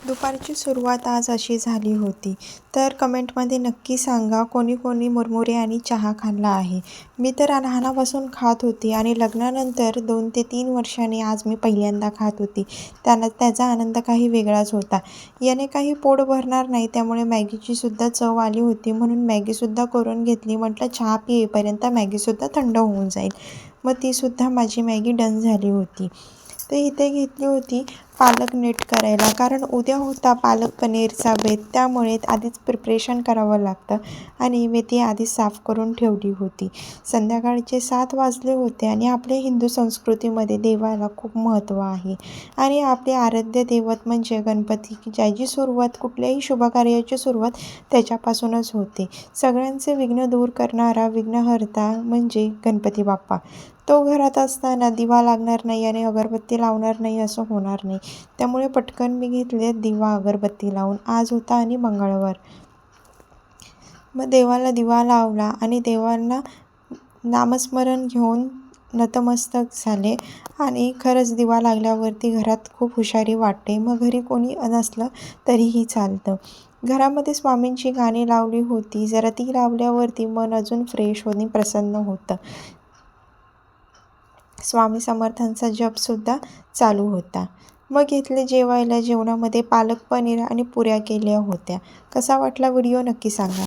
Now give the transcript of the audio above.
दुपारची सुरुवात आज अशी झाली होती. तर कमेंटमध्ये नक्की सांगा कोणी कोणी मुरमुरे आणि चहा खाल्ला आहे. मी तर लहानापासून खात होती आणि लग्नानंतर 2 ते 3 वर्षांनी आज मी पहिल्यांदा खात होती. त्याचा आनंद काही वेगळाच होता. याने काही पोट भरणार नाही, त्यामुळे मॅगीचीसुद्धा चव आली होती म्हणून मॅगीसुद्धा करून घेतली. म्हटलं चहा पिईपर्यंत मॅगीसुद्धा थंड होऊन जाईल. मग तीसुद्धा माझी मॅगी डन झाली होती. तर इथे घेतली होती पालक नीट करायला, कारण उद्या होता पालक पनीरचा बेत, त्यामुळे आधीच प्रिपरेशन करावं लागतं आणि मी ती आधीच साफ करून ठेवली होती. संध्याकाळचे 7 वाजले होते आणि आपल्या हिंदू संस्कृतीमध्ये देवाला खूप महत्त्व आहे आणि आपले आराध्य दैवत म्हणजे गणपती, की ज्याची सुरुवात कुठल्याही शुभकार्याची सुरुवात त्याच्यापासूनच होते. सगळ्यांचे विघ्न दूर करणारा विघ्नहर्ता म्हणजे गणपती बाप्पा. तो घरात असताना दिवा लागणार नाही आणि अगरबत्ती लावणार नाही असं होणार नाही. त्यामुळे पटकन मी घेतले दिवा अगरबत्ती लावून. आज होता आणि मंगळवार. मग देवाला दिवा लावला आणि देवांना नामस्मरण घेऊन नतमस्तक झाले आणि खरंच दिवा लागल्यावरती घरात खूप हुशारी वाटते. मग घरी कोणी नसलं तरीही चालतं. घरामध्ये स्वामींची गाणी लावली होती. जरा ती लावल्यावरती मन अजून फ्रेश होणे प्रसन्न होतं. स्वामी समर्थांचा जपसुद्धा चालू होता. मग घेतले जेवायला. जेवणामध्ये पालक पनीर आणि पुऱ्या केल्या होत्या. कसा वाटला व्हिडिओ नक्की सांगा.